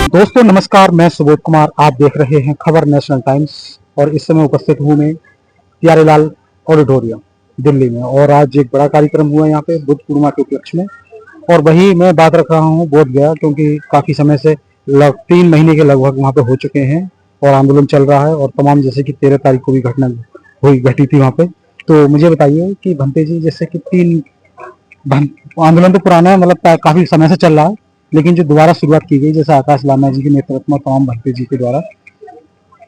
दोस्तों नमस्कार, मैं सुबोध कुमार। आप देख रहे हैं खबर नेशनल टाइम्स और इस समय उपस्थित हूँ मैं प्यारेलाल ऑडिटोरियम दिल्ली में। और आज एक बड़ा कार्यक्रम हुआ यहाँ पे बुद्ध पूर्णिमा के उपलक्ष्य में, और वही मैं बात रख रहा हूँ बोध गया, क्योंकि काफ़ी समय से 3 महीने के लगभग वहाँ पे हो चुके हैं और आंदोलन चल रहा है। और तमाम जैसे कि 13 तारीख को भी घटना घटी थी वहाँ पे। तो मुझे बताइए कि भंते जी, जैसे कि आंदोलन तो पुराना है, मतलब काफ़ी समय से चल रहा है, लेकिन जो दोबारा शुरुआत की गई जैसे आकाश लामा जी के नेतृत्व में तमाम भंते जी के द्वारा,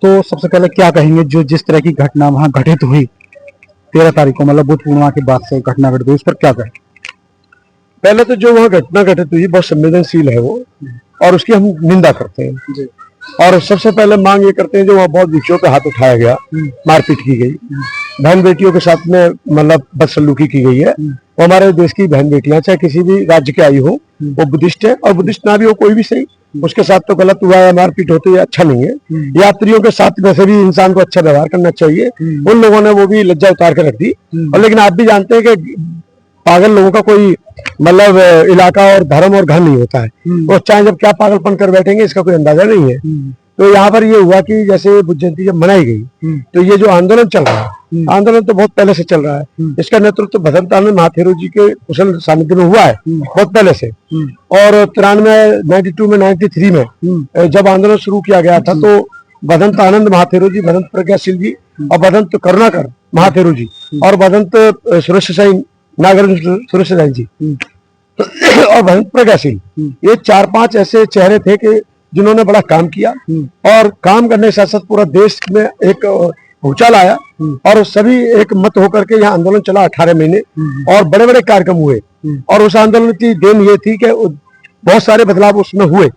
तो सबसे पहले क्या कहेंगे जो जिस तरह की घटना वहां घटित हुई 13 तारीख को, मतलब बुद्ध पूर्णिमा के बाद से घटना घटित हुई, उस पर क्या कहें? पहले तो जो वहाँ घटना घटित हुई बहुत संवेदनशील है वो, और उसकी हम निंदा करते हैं जी। और सबसे पहले मांग ये करते हैं जो वहाँ बहुत भिक्षुओं पे हाथ उठाया गया, मारपीट की गई, बहन बेटियों के साथ में मतलब बदसलूकी की गई है। वो हमारे देश की बहन बेटियां चाहे किसी भी राज्य की आई हो, वो बुद्धिस्ट है और बुद्धिस्ट ना भी हो कोई भी सही, उसके साथ तो गलत हुआ है, मारपीट होती है, अच्छा नहीं है। यात्रियों के साथ वैसे भी इंसान को अच्छा व्यवहार करना चाहिए। उन लोगों ने वो भी लज्जा उतार कर रख दी। और लेकिन आप भी जानते हैं कि पागल लोगों का कोई मतलब इलाका और धर्म और घर नहीं होता है, वो चाहे जब क्या पागलपन कर बैठेंगे इसका कोई अंदाजा नहीं है। तो यहाँ पर ये हुआ कि जैसे बुद्ध जयंती जब मनाई गई, तो ये जो आंदोलन चल रहा है, आंदोलन तो बहुत पहले से चल रहा है। इसका नेतृत्व भदंत आनंद महाथेरो जी के कुशल सानिध्य में हुआ है बहुत पहले से। और 92 में 93 में जब आंदोलन शुरू किया गया था, तो भदंत आनंद महाथेरो जी, भदंत प्रज्ञाशील जी और भदंत करुणाकर महाथेरो जी और भदंत सुरेश साई नागर सुरेश जी और भदंत प्रज्ञाशील, ये 4-5 ऐसे चेहरे थे कि जिन्होंने बड़ा काम किया। और काम करने के साथ साथ पूरा देश में एक भूचाल आया और सभी एक मत होकर के यहाँ आंदोलन चला 18 महीने और बड़े बड़े कार्यक्रम हुए। और उस आंदोलन की देन ये थी कि बहुत सारे बदलाव उसमें हुए।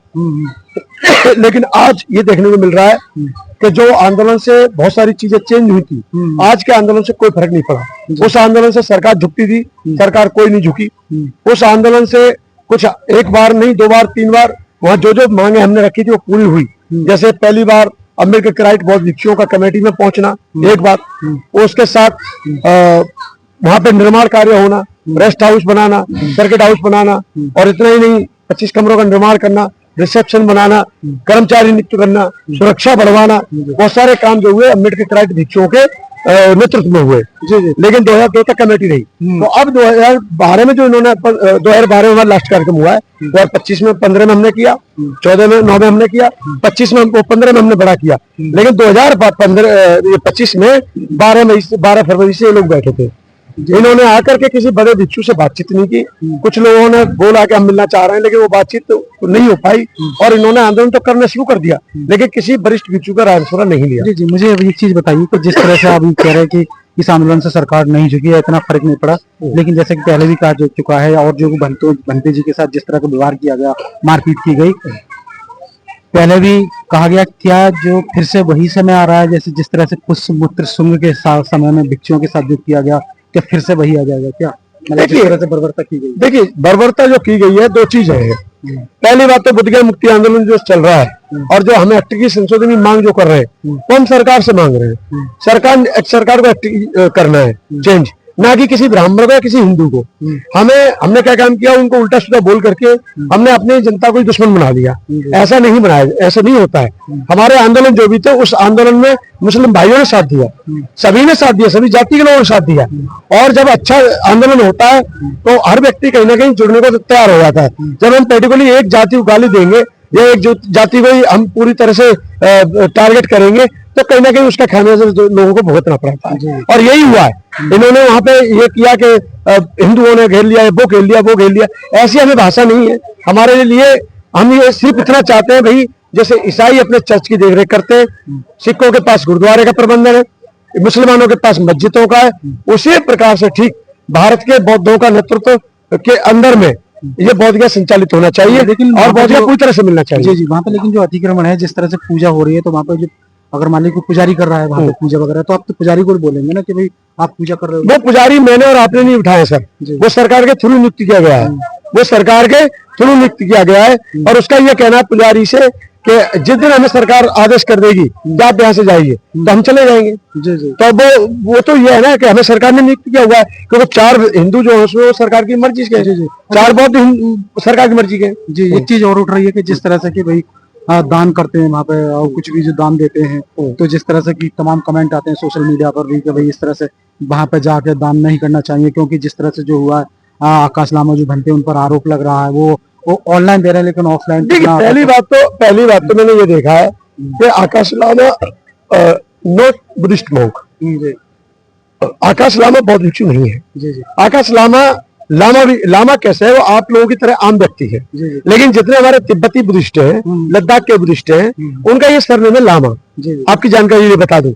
लेकिन आज ये देखने को मिल रहा है कि जो आंदोलन से बहुत सारी चीजें चेंज हुई थी, आज के आंदोलन से कोई फर्क नहीं पड़ा। उस आंदोलन से सरकार झुकती थी, सरकार कोई नहीं झुकी। उस आंदोलन से कुछ एक बार नहीं 2 बार 3 बार वहाँ जो मांगे हमने रखी थी वो पूरी हुई। जैसे पहली बार अम्बेडकर राइट बौद्ध भिक्षुओं का कमेटी में पहुंचना एक बार, उसके साथ वहां पे निर्माण कार्य होना, रेस्ट हाउस बनाना, सर्किट हाउस बनाना, और इतना ही नहीं 25 कमरों का निर्माण करना, रिसेप्शन बनाना, कर्मचारी नियुक्त करना, सुरक्षा बढ़वाना, बहुत सारे काम जो हुए अम्बेडकर राइट भिक्षुओं के नेतृत्व में हुए। लेकिन 2002 तक कमेटी रही। तो अब 2012 में जो इन्होंने 2012 में हमारा लास्ट कार्यक्रम हुआ है, 2025 में 15 में हमने किया, 14 में 9 में हमने किया, 25 में 15 में हमने बड़ा किया। लेकिन 2025 में 12 फरवरी से ये लोग बैठे थे। इन्होंने आकर के किसी बड़े भिक्षु से बातचीत नहीं की। कुछ लोगों ने बोला कि हम मिलना चाह रहे हैं, लेकिन वो बातचीत तो नहीं हो पाई और इन्होंने आंदोलन तो करना शुरू कर दिया, लेकिन किसी वरिष्ठ भिक्षु का राय मशवरा नहीं लिया। जी, मुझे अब एक चीज बताइए कि जिस तरह से आप कह रहे हैं कि इस आंदोलन से सरकार नहीं झुकी है, इतना फर्क नहीं पड़ा, लेकिन जैसे कि पहले भी कहा जा चुका है, और जो भंते जी के साथ जिस तरह का व्यवहार किया गया, मारपीट की गई, पहले भी कहा गया, क्या जो फिर से वही समय आ रहा है जैसे जिस तरह से पुष्यमित्र शुंग के समय में भिक्षुओं के साथ जो किया गया, क्या फिर से वही आ जाएगा क्या? मतलब जिस तरह से बर्बरता की गई। देखिए, बर्बरता जो की गई है 2 चीजें हैं। पहली बात तो बुद्ध मुक्ति आंदोलन जो चल रहा है और जो हमें एक्ट की संशोधन मांग जो कर रहे हैं, वो हम सरकार से मांग रहे हैं। सरकार को एक्ट करना है चेंज, ना कि किसी ब्राह्मण को या किसी हिंदू को। हमने क्या काम किया, उनको उल्टा सीधा बोल करके हमने अपनी जनता को दुश्मन बना दिया। ऐसा नहीं बनाया, ऐसा नहीं होता है। हमारे आंदोलन जो भी थे, उस आंदोलन में मुस्लिम भाइयों ने साथ दिया, सभी ने साथ दिया, सभी जाति के लोगों ने साथ दिया। और जब अच्छा आंदोलन होता है तो हर व्यक्ति कहीं ना कहीं जुड़ने को तैयार हो जाता है। जब हम पर्टिकुलरली एक जाति को गाली देंगे या एक जाति को ही हम पूरी तरह से टारगेट करेंगे, तो कहीं ना कहीं उसका खामियाजा लोगों को भुगतना पड़ता है। और यही हुआ है। इन्होंने वहां पे ये किया कि हिंदुओं ने घेर लिया, वो घेर लिया, वो घेर लिया। ऐसी हमें भाषा नहीं है हमारे लिए। हम ये सिर्फ इतना चाहते हैं भाई, जैसे ईसाई अपने चर्च की देखरेख करते हैं, सिखों के पास गुरुद्वारे का प्रबंधन है, मुसलमानों के पास मस्जिदों का है, उसी प्रकार से ठीक भारत के बौद्धों का नेतृत्व के अंदर में ये बौद्ध संचालित होना चाहिए, लेकिन और बौद्ध पूरी तरह से मिलना चाहिए। जी, वहाँ पे लेकिन जो अतिक्रमण है, जिस तरह से पूजा हो रही है, तो वहाँ पे जो अगर मान लीजिए पुजारी कर रहा है वहाँ पे पूजा वगैरह, तो आप तो पुजारी को बोलेंगे ना कि भाई आप पूजा कर रहे हो। वो पुजारी मैंने और आपने नहीं उठाए सर, वो सरकार के थ्रू नियुक्त किया गया है, वो सरकार के थ्रू नियुक्त किया गया है। और उसका ये कहना है पुजारी से कि जिस दिन हमें सरकार आदेश कर देगी कि आप यहाँ से जाइए, तो हम चले जाएंगे। तो वो तो ये है ना कि हमें सरकार ने नियुक्त किया हुआ है, क्योंकि 4 हिंदू जो है उसमें वो सरकार की मर्जी के, 4 बौद्ध सरकार की मर्जी के। जी, एक चीज और उठ रही है कि जिस तरह से कि भाई दान करते हैं वहाँ पे और कुछ भी जो दान देते हैं, तो जिस तरह से कि तमाम कमेंट आते हैं सोशल मीडिया पर भी कि भाई इस तरह से वहाँ पे जाके दान नहीं करना चाहिए, क्योंकि जिस तरह से जो हुआ है आकाश लामा जो बनते हैं उन पर आरोप लग रहा है, वो ऑनलाइन दे रहे हैं लेकिन ऑफलाइन। देखिए, पहली बात तो मैंने ये देखा है कि आकाश लामा नॉट बुद्धिस्ट मोंक। आकाश लामा बौद्ध भिक्षु नहीं है। जी। आकाश लामा कैसे है, वो आप लोगों की तरह आम व्यक्ति है। लेकिन जितने हमारे तिब्बती बुद्धिस्ट हैं, लद्दाख के बुद्धिस्ट हैं, उनका ये सरनेम है लामा। आपकी जानकारी लिए बता दूं।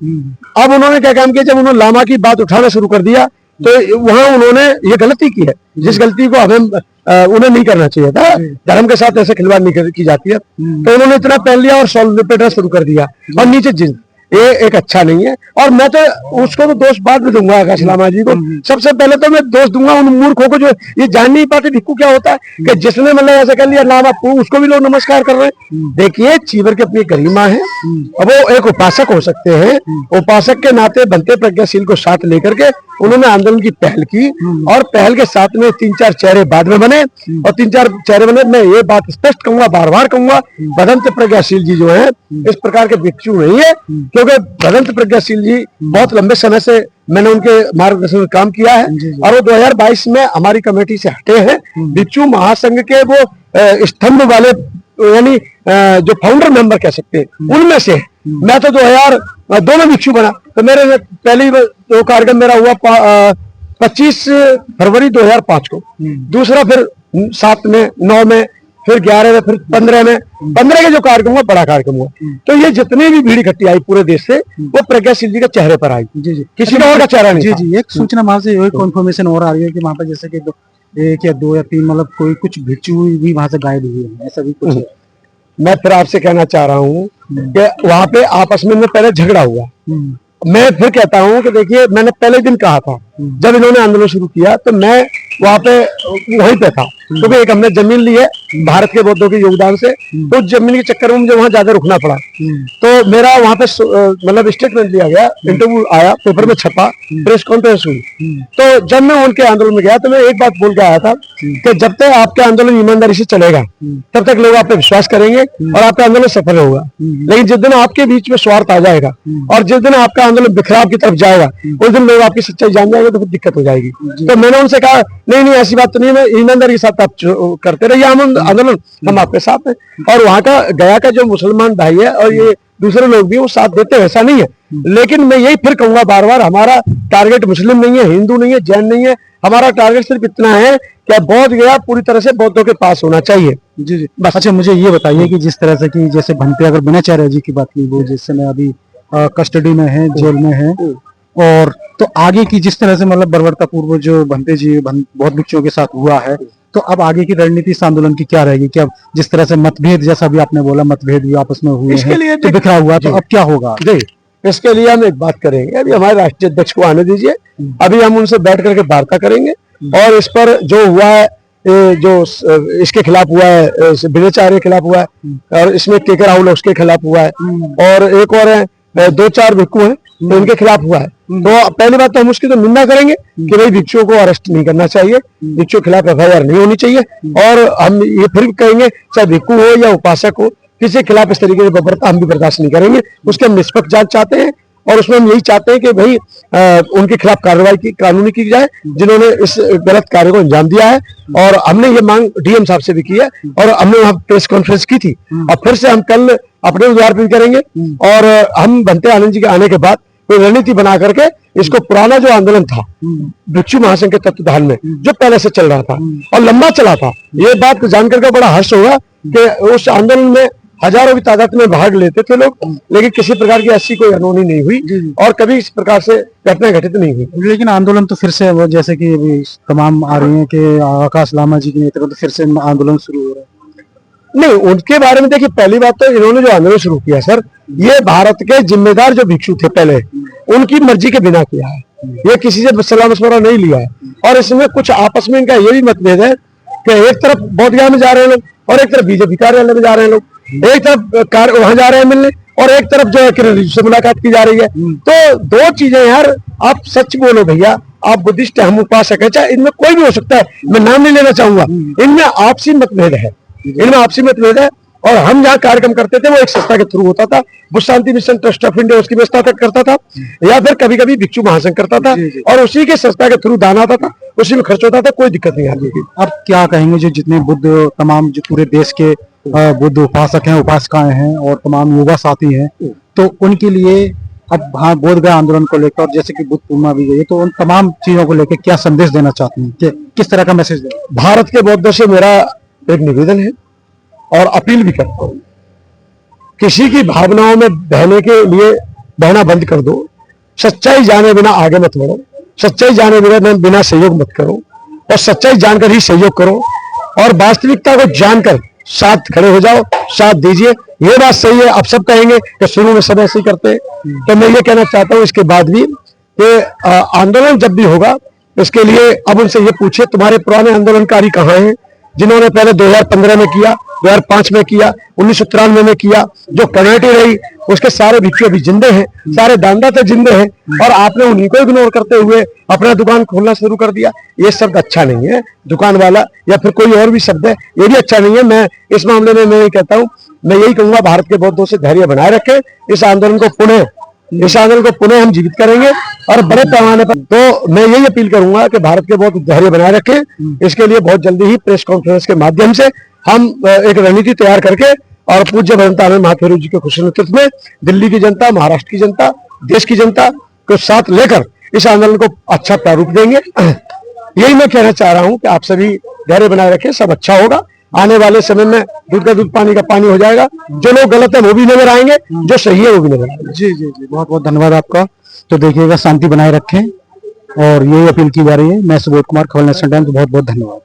अब उन्होंने क्या काम किया, जब उन्होंने लामा की बात उठाना शुरू कर दिया तो वहां उन्होंने ये गलती की है, जिस गलती को हमें उन्हें नहीं करना चाहिए था। धर्म के साथ ऐसे खिलवाड़ नहीं की जाती है। तो उन्होंने इतना पहन लिया और सॉल्व पेटना शुरू कर दिया और नीचे जींस, ये एक अच्छा नहीं है। और मैं तो उसको तो दोष बाद में दूंगा आकाश लामा जी को। सबसे पहले तो मैं दोष दूंगा उन मूर्खों को जो ये जान नहीं पाते भिक्खू क्या होता है, कि जिसने मतलब ऐसा कर लिया लामा, उसको भी लोग नमस्कार कर रहे हैं। देखिए, चीवर की अपनी गरिमा है। अब वो एक उपासक हो सकते हैं, उपासक के नाते बनते प्रज्ञाशील को साथ लेकर के उन्होंने आंदोलन की पहल की और पहल के साथ में 3-4 चेहरे बाद में बने और 3-4 चेहरे बने। मैं ये बात स्पष्ट कहूंगा, बार बार कहूंगा, भदंत प्रज्ञाशील जी जो है इस प्रकार के भिक्षु नहीं है, क्योंकि भदंत प्रज्ञाशील जी बहुत लंबे समय से मैंने उनके मार्गदर्शन में काम किया है और वो 2022 में हमारी कमेटी से हटे हैं। भिक्षु महासंघ के वो स्तंभ वाले, यानी जो फाउंडर मेंबर कह सकते हैं, उनमें से मैं तो 2002 में भिक्षु बना। तो मेरे पहली तो कार्यक्रम मेरा हुआ 25 फरवरी 2005 को, दूसरा फिर 7 में, 9 में, फिर 11 में, फिर 15 में। 15 के जो कार्यक्रम हुआ बड़ा कार्यक्रम हुआ। तो ये जितनी भी भीड़ इकट्ठी आई पूरे देश से, वो प्रज्ञाशील जी के चेहरे पर आई। जी, किसी का और का चेहरा नहीं। जी, एक सूचना वहां से इन्फॉर्मेशन और आ रही है कि वहां पर जैसे कि 1 या 2 या 3 मतलब कोई कुछ भिक्षु भी वहां से गायब हुए हैं, ऐसा भी कुछ है। मैं फिर आपसे कहना चाह रहा हूँ कि वहां पे आपस में पहले झगड़ा हुआ। मैं फिर कहता हूं कि देखिए, मैंने पहले दिन कहा था जब इन्होंने आंदोलन शुरू किया, तो मैं वहां पे वहीं पे था, क्योंकि एक हमने जमीन ली है भारत के बौद्धों के योगदान से, तो जमीन के चक्कर में मुझे वहां ज्यादा रुकना पड़ा। तो मेरा वहां पे मतलब स्टेटमेंट लिया गया, इंटरव्यू आया, पेपर में छपा, प्रेस कॉन्फ्रेंस हुई। तो जब मैं उनके आंदोलन में गया तो मैं एक बात बोल के आया था कि जब तक आपका आंदोलन ईमानदारी से चलेगा तब तक लोग आप पे विश्वास करेंगे और आपका आंदोलन सफल होगा। लेकिन जिस दिन आपके बीच में स्वार्थ आ जाएगा और जिस दिन आपका आंदोलन बिखराव की तरफ जाएगा, उस दिन लोग आपकी सच्चाई जान जाएंगे, तो फिर दिक्कत हो जाएगी। तो मैंने उनसे कहा, नहीं ऐसी बात तो नहीं है, ईमानदारी के साथ आप करते रहिए आंदोलन, हम आपके साथ हैं। और वहां का गया का जो मुसलमान भाई है और ये दूसरे लोग भी वो साथ देते हैं, ऐसा नहीं है। लेकिन मैं यही फिर कहूंगा बार बार, हमारा टारगेट मुस्लिम नहीं है, हिंदू नहीं है, जैन नहीं है। हमारा टारगेट सिर्फ इतना है कि बौद्ध गया पूरी तरह से बौद्धों के पास होना चाहिए। जी बस। अच्छा, मुझे ये बताइए कि जिस तरह से कि जैसे भंते अगर बिनाचार्य जी की बात की, वो जिस समय अभी कस्टडी में है, जेल में है, और तो आगे की जिस तरह से मतलब बर्बरता पूर्व जो भंते जी बौद्ध भिक्षुओं के साथ हुआ है, तो अब आगे की रणनीति इस आंदोलन की क्या रहेगी? क्या जिस तरह से मतभेद, जैसा भी आपने बोला, मतभेद भी आपस में हुए हैं, तो बिखरा हुआ, तो अब क्या होगा? इसके लिए हम एक बात करेंगे, अभी हमारे राष्ट्रीय अध्यक्ष को आने दीजिए, अभी हम उनसे बैठ करके वार्ता करेंगे और इस पर जो हुआ है, जो इसके खिलाफ हुआ है, बिनाचार्य के खिलाफ हुआ है, और इसमें केके राहुल उसके खिलाफ हुआ है, और एक और है 2-4 भिक्षु हैं तो उनके खिलाफ हुआ है। तो पहली बात तो हम उसकी तो निंदा करेंगे कि भाई भिक्षुओं को अरेस्ट नहीं करना चाहिए, भिक्षुओं के खिलाफ FIR नहीं होनी चाहिए। और हम ये फिर कहेंगे, चाहे भिक्षु हो या उपासक हो, किसी के खिलाफ इस तरीके की बर्बरता हम भी बर्दाश्त नहीं करेंगे। उसके हम निष्पक्ष जांच चाहते हैं और उसमें हम यही चाहते हैं कि भाई उनके खिलाफ कार्रवाई कानूनी की जाए जिन्होंने इस गलत कार्य को अंजाम दिया है। और हमने ये मांग DM साहब से भी की है और हमने वहां प्रेस कॉन्फ्रेंस की थी, और फिर से हम कल अपने द्वार पर करेंगे। और हम भंते आनंद जी के आने के बाद कोई रणनीति बना करके इसको, पुराना जो आंदोलन था भिक्षु महासंघ के तत्वाधान में जो पहले से चल रहा था और लंबा चला था, ये बात जान करके बड़ा हर्ष होगा कि उस आंदोलन में हजारों की तादाद में भाग लेते थे लोग, लेकिन किसी प्रकार की ऐसी कोई अनहोनी नहीं हुई और कभी इस प्रकार से घटना घटित नहीं हुई। लेकिन आंदोलन तो फिर से जैसे कि अभी तमाम आ रही है कि आकाश लामा जी के नेतृत्व तो फिर से आंदोलन शुरू हो रहा है। नहीं, उनके बारे में देखिए, पहली बात तो इन्होंने जो आंदोलन शुरू किया सर, ये भारत के जिम्मेदार जो भिक्षु थे पहले, उनकी मर्जी के बिना किया है, ये किसी से सलाह मशवरा नहीं लिया है। और इसमें कुछ आपस में इनका ये भी मतभेद है कि एक तरफ बोधगया में जा रहे हैं लोग और एक तरफ बीजेपी कार्यालय में जा रहे हैं लोग, एक तरफ वहां जा रहे हैं मिलने और एक तरफ जो है किरण रिजिजू से मुलाकात की जा रही है। तो दो चीजें यार, आप सच बोलो भैया, आप बुद्धिस्ट हम उपासक है, चाहे इनमें कोई भी हो सकता है, मैं नाम नहीं लेना चाहूंगा, इनमें आपसी मतभेद है, इनमें आपसी मतभेद है। और हम जहाँ कार्यक्रम करते थे वो एक संस्था के थ्रू होता था, बुद्ध शांति मिशन ट्रस्ट ऑफ इंडिया उसकी व्यवस्था तक करता था, या फिर कभी कभी भिक्षु महासंघ करता था, और उसी के संस्था के थ्रू दान आता था, उसी में खर्च होता था, कोई दिक्कत नहीं आती थी। अब क्या कहेंगे जो जितने बुद्ध तमाम जो पूरे देश के बुद्ध उपासक हैं, उपासिकाएं हैं और तमाम युवा साथी हैं, तो उनके लिए अब हाँ बोध गया आंदोलन को लेकर और जैसे कि बुद्ध पूर्णिमा भी गई है, तो उन तमाम चीजों को लेकर क्या संदेश देना चाहते हैं, कि किस तरह का मैसेज दें? भारत के बौद्धों से मेरा एक निवेदन है और अपील भी करता हूं, किसी की भावनाओं में बहने के लिए बहना बंद कर दो, सच्चाई जाने बिना आगे मत बढ़ो, सच्चाई जाने बिना सहयोग मत करो, और सच्चाई जानकर ही सहयोग करो, और वास्तविकता को जानकर साथ खड़े हो जाओ, साथ दीजिए। ये बात सही है, अब सब कहेंगे कि शुरू में सब ऐसे ही करते हैं, तो मैं ये कहना चाहता हूं इसके बाद भी कि आंदोलन जब भी होगा इसके लिए अब उनसे ये पूछे तुम्हारे पुराने आंदोलनकारी कहाँ हैं, जिन्होंने पहले 2015 में किया, 2005 में किया, 1993 में किया, जो कमेटी रही उसके सारे भिक्षु अभी जिंदे हैं, सारे दानदाता जिंदे हैं, और आपने उन्हीं को इग्नोर करते हुए अपना दुकान खोलना शुरू कर दिया। ये शब्द अच्छा नहीं है, दुकान वाला या फिर कोई और भी शब्द है, ये भी अच्छा नहीं है। मैं इस मामले में मैं यही कहता हूँ, मैं यही कहूंगा भारत के बौद्धों से धैर्य बनाए रखें, इस आंदोलन को पुनः हम जीवित करेंगे और बड़े पैमाने पर। तो मैं यही अपील करूंगा कि भारत के बौद्ध धैर्य बनाए रखें। इसके लिए बहुत जल्दी ही प्रेस कॉन्फ्रेंस के माध्यम से हम एक रणनीति तैयार करके और पूज्य भगवंत आनंद महाथेरो जी के खुश नेतृत्व में दिल्ली की जनता, महाराष्ट्र की जनता, देश की जनता को साथ लेकर इस आंदोलन को अच्छा प्रारूप देंगे। यही मैं कहना चाह रहा हूं कि आप सभी धैर्य बनाए रखें, सब अच्छा होगा। आने वाले समय में दूध का दूध, पानी का पानी हो जाएगा। जो लोग गलत है वो भी नजर आएंगे, जो सही है वो भी नजर आएंगे। जी जी जी, बहुत बहुत धन्यवाद आपका। तो देखिएगा, शांति बनाए रखें और यही अपील की जा रही है। मैं सुबोध कुमार, खबर नेशनल टाइम्स, बहुत बहुत धन्यवाद।